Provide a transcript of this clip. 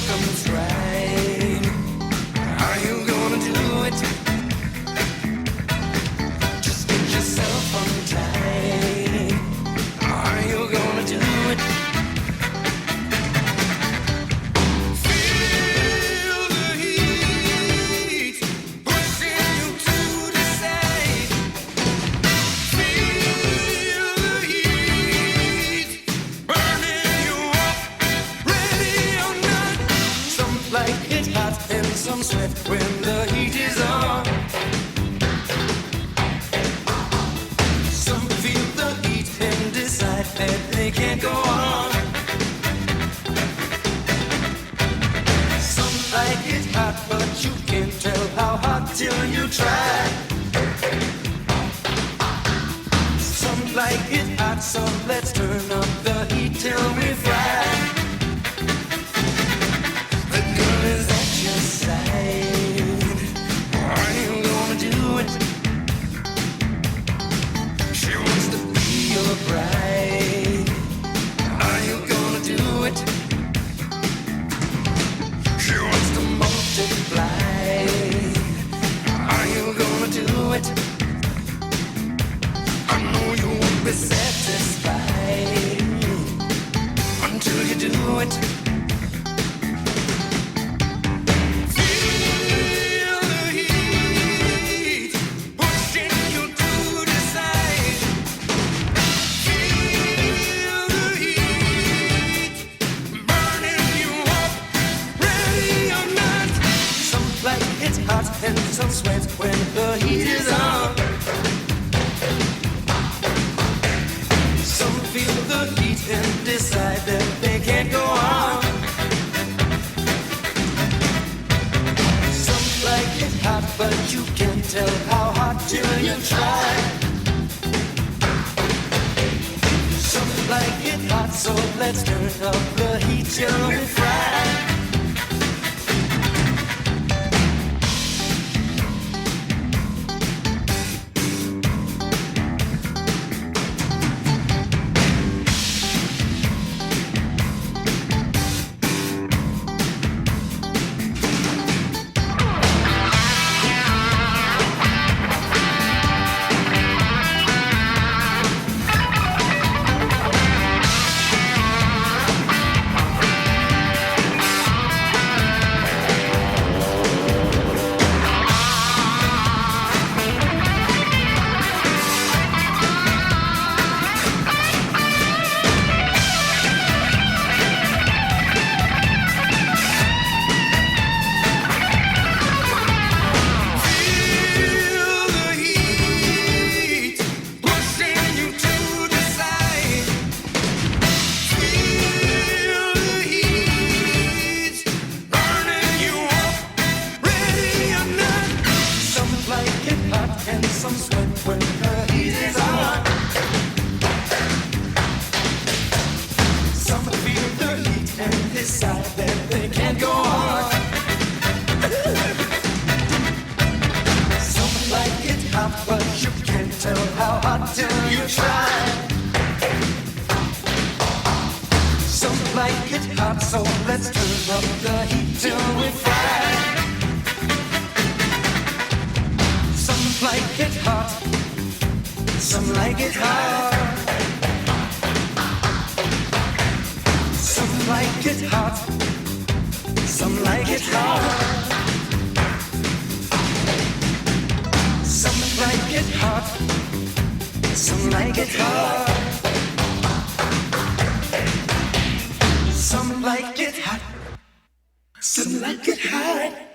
comes right, are you gonna do it? Just get yourself untied. Are you gonna do it? Feel the heat pushing you to decide. Feel the heat burning you up, ready or not. Some like it hot and some sweat when the heat is on. Some feel the heat and decide that they can't go on. Some like it hot, but you can't tell how hot till you try. Some like it hot, so let's turn up the heat till we fry. The girl is at your side. Are you gonna do it? She wants to be your bride. Are you gonna do it? She wants to multiply. Are you gonna do it? I know you won't be satisfied until you do it. Feel the heat pushing you to decide. Feel the heat burning you up, ready or not. Some like it hot and some sweat when the heat is on. Some feel the heat and decide that they can't go on. Some like it hot, but you can't tell how hot till you try. Some like it hot, so let's turn up the heat till we fry. Feel the heat pushing you to decide. Feel the heat burning you up, ready or not. Some like it hot and some sweat when the heat is on. Some feel the heat and decide that they can't go on. Some like it hot, but you can't tell how hot till you try. Some like it hot, so let's turn up the heat till we fry. Some like it hot, some like it hot. Some like it hot, some like it hot. Some like it hot, some like it hot. Some like it hot, some like it hot.